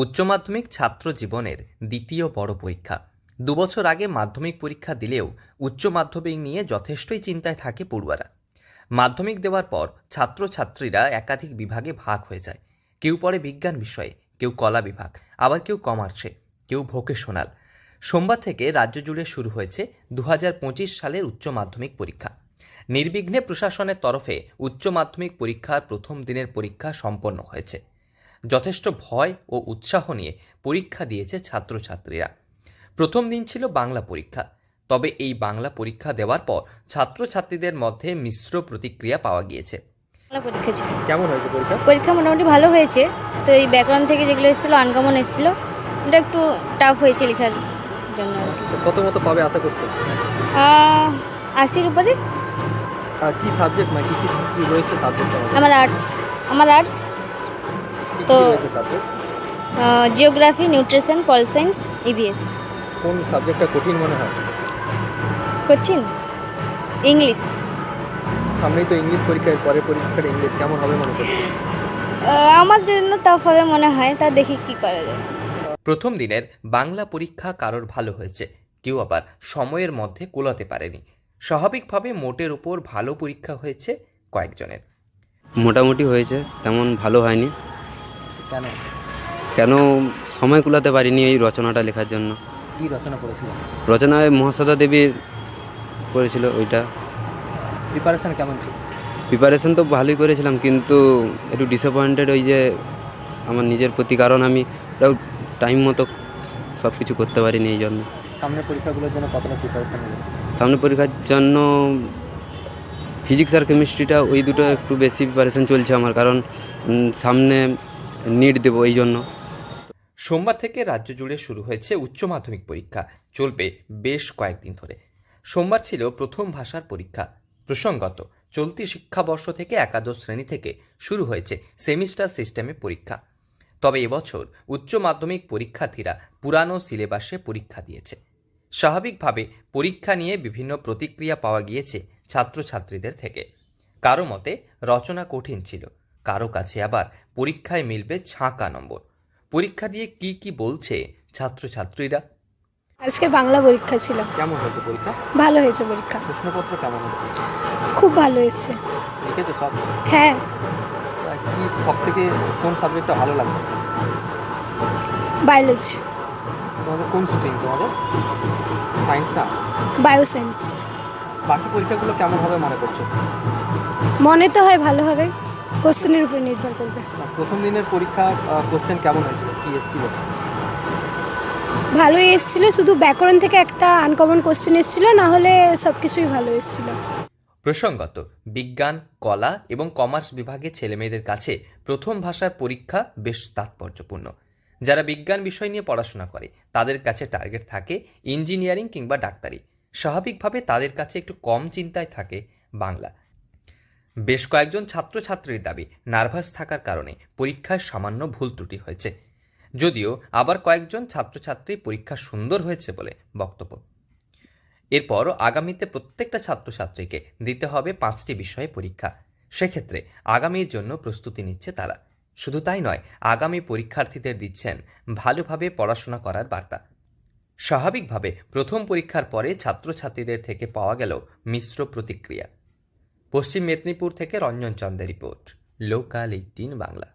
উচ্চ মাধ্যমিক ছাত্র জীবনের দ্বিতীয় বড় পরীক্ষা। ২ বছর আগে মাধ্যমিক পরীক্ষা দিলেও উচ্চ মাধ্যমিক নিয়ে যথেষ্টই চিন্তায় থাকে পড়ুয়ারা। মাধ্যমিক দেওয়ার পর ছাত্রছাত্রীরা একাধিক বিভাগে ভাগ হয়ে যায়। কেউ পড়ে বিজ্ঞান বিষয়ে, কেউ কলা বিভাগ, আবার কেউ কমার্সে, কেউ ভোকেশনাল। সোমবার থেকে রাজ্য জুড়ে শুরু হয়েছে ২০২৫ সালের উচ্চ মাধ্যমিক পরীক্ষা। নির্বিঘ্নে প্রশাসনের তরফে উচ্চ মাধ্যমিক পরীক্ষার প্রথম দিনের পরীক্ষা সম্পন্ন হয়েছে। যথেষ্ট ভয় ও উৎসাহ নিয়ে পরীক্ষা দিয়েছে ছাত্রছাত্রীরা। প্রথম দিন ছিল বাংলা পরীক্ষা। তবে এই বাংলা পরীক্ষা দেওয়ার পর ছাত্রছাত্রীদের মধ্যে মিশ্র প্রতিক্রিয়া পাওয়া গিয়েছে। বাংলা পরীক্ষা ছিল। কেমন হয়েছে পরীক্ষা? পরীক্ষা মোটামুটি ভালো হয়েছে। তো এই ব্যাকগ্রাউন্ড থেকে যেগুলো এসেছিলো আনকমন এসেছিলো, এটা একটু টাফ হয়েছে লেখার জন্য আর কি। তো কত মতো পাবে আশা করছো? 80-র উপরে। কি সাবজেক্ট মানে কি রয়েছে সাবজেক্ট? আমার আর্টস তো subject geography, nutrition, pol science, EVS. কোন সাবজেক্টটা কঠিন মনে হয়? কঠিন ইংলিশ। সামনেই তো ইংলিশ পরীক্ষা, পরের পরীক্ষাটা ইংলিশ কেমন হবে মনে করছো? আমার জন্য টাফ হবে মনে হয়, তা দেখি কি করা যায়। প্রথম দিনের বাংলা পরীক্ষা কারোর ভালো হয়েছে, কেউ আবার সময়ের মধ্যে কুলাতে পারেনি। স্বাভাবিকভাবে মোটের উপর ভালো পরীক্ষা হয়েছে কয়েকজনের। মোটামুটি হয়েছে, তেমন ভালো হয়নি। কেন? কেন সময় কুলাতে পারিনি এই রচনাটা লেখার জন্য। কি রচনা করেছিল? রচনায় মহাশ্বেতা দেবীর করেছিল ওইটা। প্রিপারেশন কেমন ছিল? প্রিপারেশন তো ভালোই করেছিলাম, কিন্তু একটু ডিসঅ্যাপয়েন্টেড ওই যে আমার নিজের প্রতি, কারণ আমি ওটাও টাইম মতো সব কিছু করতে পারিনি এই জন্য। সামনের পরীক্ষাগুলোর জন্য কতটা প্রিপারেশন নেবে? সামনে পরীক্ষার জন্য ফিজিক্স আর কেমিস্ট্রিটা ওই দুটো একটু বেশি প্রিপারেশন চলছে আমার, কারণ সামনে নিট দেবো এই জন্য। সোমবার থেকে রাজ্য জুড়ে শুরু হয়েছে উচ্চ মাধ্যমিক পরীক্ষা, চলবে বেশ কয়েকদিন ধরে। সোমবার ছিল প্রথম ভাষার পরীক্ষা। প্রসঙ্গত, চলতি শিক্ষাবর্ষ থেকে একাদশ শ্রেণী থেকে শুরু হয়েছে সেমিস্টার সিস্টেমে পরীক্ষা। তবে এবছর উচ্চ মাধ্যমিক পরীক্ষার্থীরা পুরানো সিলেবাসে পরীক্ষা দিয়েছে। স্বাভাবিকভাবে পরীক্ষা নিয়ে বিভিন্ন প্রতিক্রিয়া পাওয়া গিয়েছে ছাত্রছাত্রীদের থেকে। কারো মতে রচনা কঠিন ছিল, কারো কাছে আবার পরীক্ষায় মিলবে ছাঁকা নম্বর। পরীক্ষা দিয়ে কি বলছে ছাত্রছাত্রীরা। আজকে বাংলা পরীক্ষা ছিল। কেমন হয়েছে পরীক্ষা? ভালো হয়েছে পরীক্ষা। প্রশ্নপত্র কেমন হচ্ছে? খুব ভালো হয়েছে। লিখেছো সব? হ্যাঁ। কি সব থেকে কোন সাবজেক্টটা ভালো লাগবে? বায়োলজি। তোমাদের কোন স্ট্রিম তোমাদের? সায়েন্স না আর্টস? বায়োসায়েন্স। বাকি পরীক্ষাগুলো কেমন হবে মনে করছো? মনে তো হয় ভালো হবে, কোশ্চেনের উপর নির্ভর করবে। প্রথম দিনের পরীক্ষা কোশ্চেন কেমন হয়েছিল? কি এসেছিল? ভালোই এসেছিল, শুধু ব্যাকরণ থেকে একটা আনকমন কোশ্চেন এসেছিল, না হলে সব কিছুই ভালো এসেছিল। প্রসঙ্গত, বিজ্ঞান, কলা এবং কমার্স বিভাগের ছেলেমেয়েদের কাছে প্রথম ভাষার পরীক্ষা বেশ তাৎপর্যপূর্ণ। যারা বিজ্ঞান বিষয় নিয়ে পড়াশোনা করে তাদের কাছে টার্গেট থাকে ইঞ্জিনিয়ারিং কিংবা ডাক্তারি। স্বাভাবিকভাবে তাদের কাছে একটু কম চিন্তায় থাকে বাংলা। বেশ কয়েকজন ছাত্রছাত্রীর দাবি, নার্ভাস থাকার কারণে পরীক্ষায় সামান্য ভুল ত্রুটি হয়েছে। যদিও আবার কয়েকজন ছাত্রছাত্রী পরীক্ষা সুন্দর হয়েছে বলে বক্তব্য। এরপর আগামীতে প্রত্যেকটা ছাত্রছাত্রীকে দিতে হবে 5টি বিষয়ে পরীক্ষা। সেক্ষেত্রে আগামীর জন্য প্রস্তুতি নিচ্ছে তারা। শুধু তাই নয়, আগামী পরীক্ষার্থীদের দিচ্ছেন ভালোভাবে পড়াশোনা করার বার্তা। স্বাভাবিকভাবে প্রথম পরীক্ষার পরে ছাত্রছাত্রীদের থেকে পাওয়া গেল মিশ্র প্রতিক্রিয়া। পশ্চিম মেদিনীপুর থেকে রঞ্জন চন্দ্রের রিপোর্ট, লোকাল 18 বাংলা।